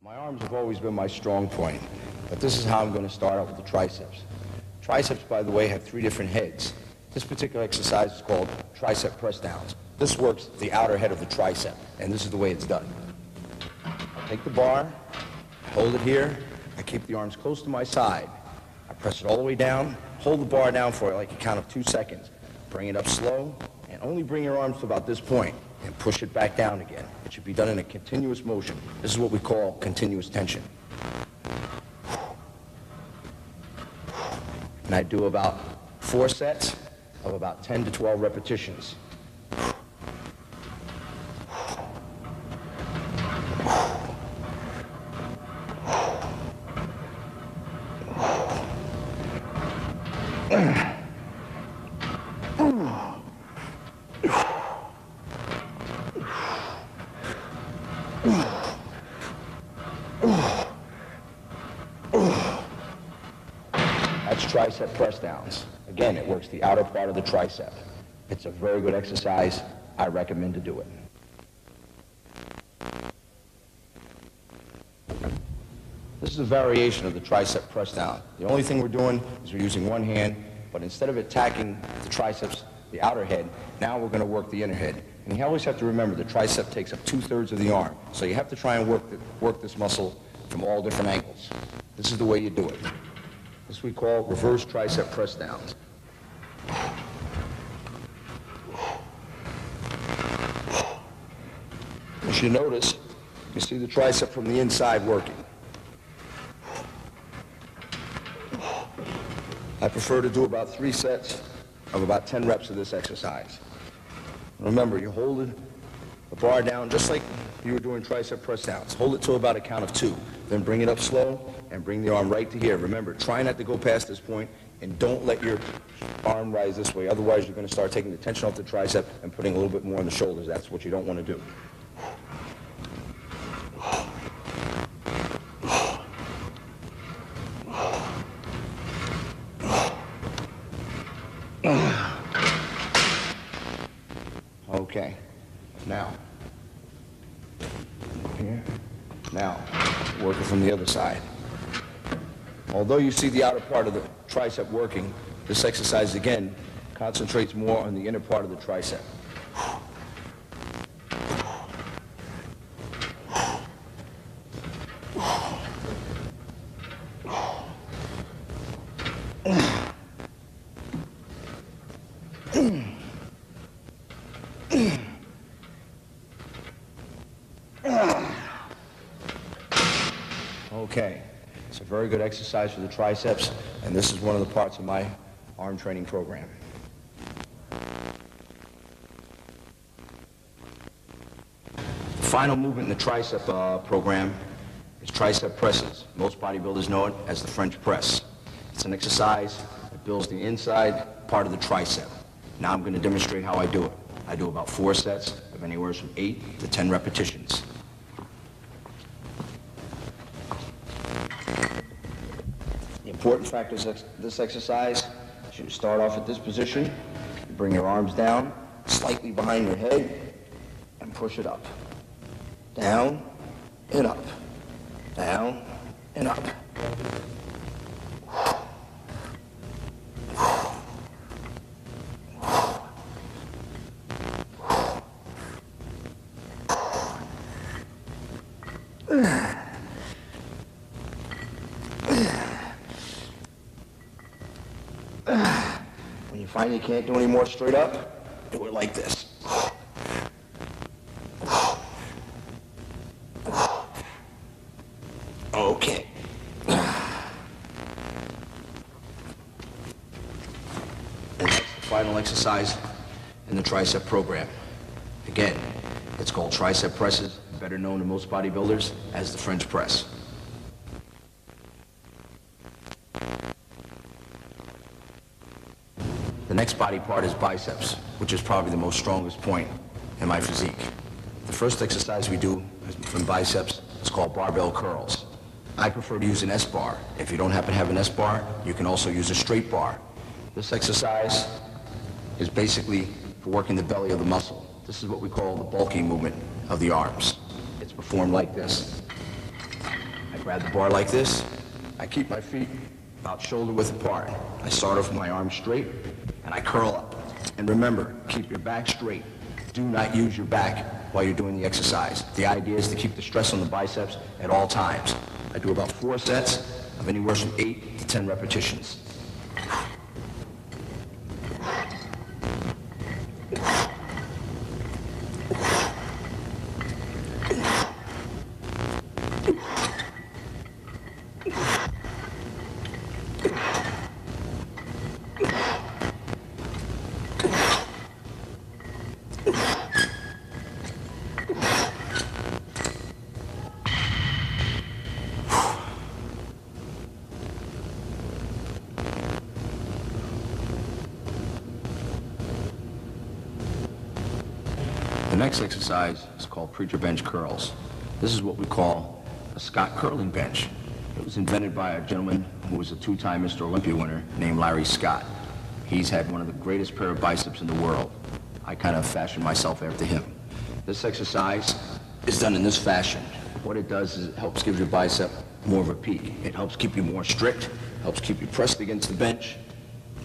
My arms have always been my strong point, but this is how I'm going to start out with the triceps. Triceps, by the way, have 3 different heads. This particular exercise is called tricep press downs. This works the outer head of the tricep, and this is the way it's done. I take the bar, I hold it here, I keep the arms close to my side. I press it all the way down, hold the bar down for like a count of 2 seconds. Bring it up slow, and only bring your arms to about this point, and push it back down again. It should be done in a continuous motion. This is what we call continuous tension. And I do about 4 sets of about 10 to 12 repetitions. That's tricep press downs. Again, it works the outer part of the tricep. It's a very good exercise. I recommend to do it. This is a variation of the tricep press down. The only thing we're doing is we're using one hand, but instead of attacking the triceps, the outer head, now we're going to work the inner head. And you always have to remember the tricep takes up 2/3 of the arm. So you have to try and work this muscle from all different angles. This is the way you do it. This we call reverse tricep press downs. As you notice, you see the tricep from the inside working. I prefer to do about 3 sets of about 10 reps of this exercise. Remember, you hold the bar down just like you were doing tricep press downs. Hold it to about a count of 2. Then bring it up slow and bring the arm right to here. Remember, try not to go past this point and don't let your arm rise this way. Otherwise, you're going to start taking the tension off the tricep and putting a little bit more on the shoulders. That's what you don't want to do. Okay, now, here, now, working from the other side. Although you see the outer part of the tricep working, this exercise, again, concentrates more on the inner part of the tricep. Okay, it's a very good exercise for the triceps, and this is one of the parts of my arm training program. The final movement in the tricep program is tricep presses. Most bodybuilders know it as the French press. It's an exercise that builds the inside part of the tricep. Now I'm going to demonstrate how I do it. I do about 4 sets of anywhere from 8 to 10 repetitions. The important factors of this exercise is you start off at this position, you bring your arms down, slightly behind your head, and push it up. Down and up. Down and up. When you find you can't do any more straight up, do it like this. Okay. And that's the final exercise in the tricep program. Again, it's called tricep presses, better known to most bodybuilders as the French press. The next body part is biceps, which is probably the most strongest point in my physique. The first exercise we do from biceps is called barbell curls. I prefer to use an S-bar. If you don't happen to have an S-bar, you can also use a straight bar. This exercise is basically for working the belly of the muscle. This is what we call the bulking movement of the arms. It's performed like this. I grab the bar like this. I keep my feet about shoulder width apart. I start off with my arms straight, and I curl up. And remember, keep your back straight. Do not use your back while you're doing the exercise. The idea is to keep the stress on the biceps at all times. I do about 4 sets of anywhere from 8 to 10 repetitions. The next exercise is called preacher bench curls. This is what we call a Scott curling bench. It was invented by a gentleman who was a 2-time Mr. Olympia winner named Larry Scott. He's had one of the greatest pair of biceps in the world. I kind of fashioned myself after him. This exercise is done in this fashion. What it does is it helps give your bicep more of a peak. It helps keep you more strict, helps keep you pressed against the bench,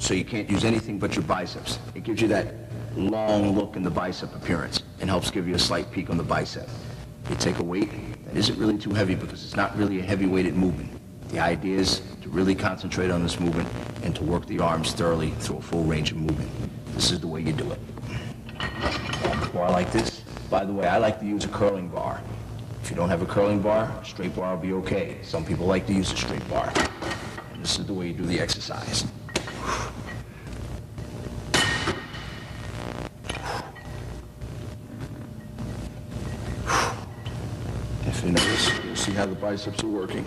so you can't use anything but your biceps. It gives you that long look in the bicep appearance and helps give you a slight peak on the bicep. You take a weight that isn't really too heavy because it's not really a heavy weighted movement. The idea is to really concentrate on this movement and to work the arms thoroughly through a full range of movement. This is the way you do it. Bar like this. By the way, I like to use a curling bar. If you don't have a curling bar, a straight bar will be okay. Some people like to use a straight bar. And this is the way you do the exercise. If you notice, you'll see how the biceps are working.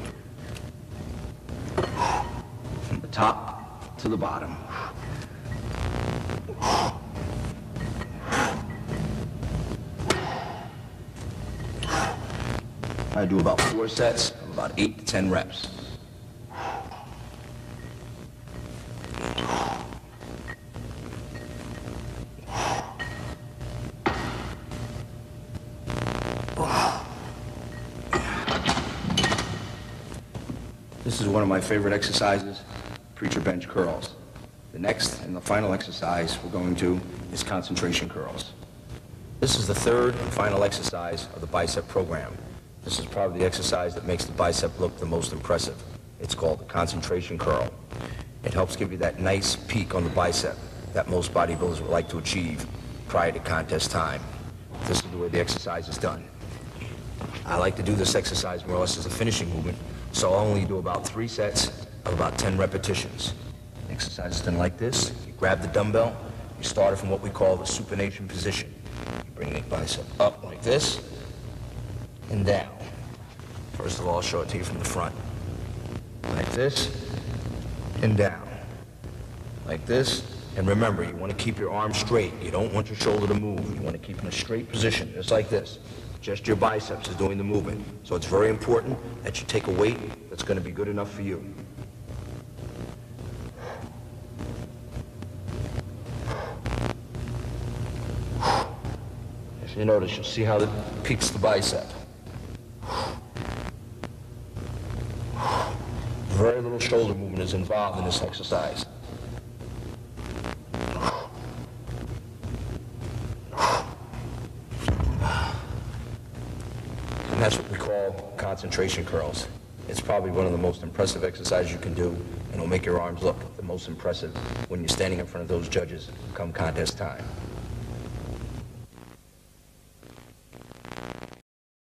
From the top to the bottom. I do about 4 sets of about 8 to 10 reps. This is one of my favorite exercises, preacher bench curls. The next and the final exercise we're going to is concentration curls. This is the third and final exercise of the bicep program. This is probably the exercise that makes the bicep look the most impressive. It's called the concentration curl. It helps give you that nice peak on the bicep that most bodybuilders would like to achieve prior to contest time. This is the way the exercise is done. I like to do this exercise more or less as a finishing movement, so I'll only do about 3 sets of about 10 repetitions. The exercise is done like this. You grab the dumbbell, you start it from what we call the supination position. You bring the bicep up like this and down. First of all, I'll show it to you from the front. Like this and down. Like this. And remember, you want to keep your arm straight. You don't want your shoulder to move. You want to keep in a straight position, just like this. Just your biceps is doing the movement. So it's very important that you take a weight that's going to be good enough for you. If you notice, you'll see how it peaks the bicep. Very little shoulder movement is involved in this exercise. And that's what we call concentration curls. It's probably one of the most impressive exercises you can do, and it'll make your arms look the most impressive when you're standing in front of those judges come contest time.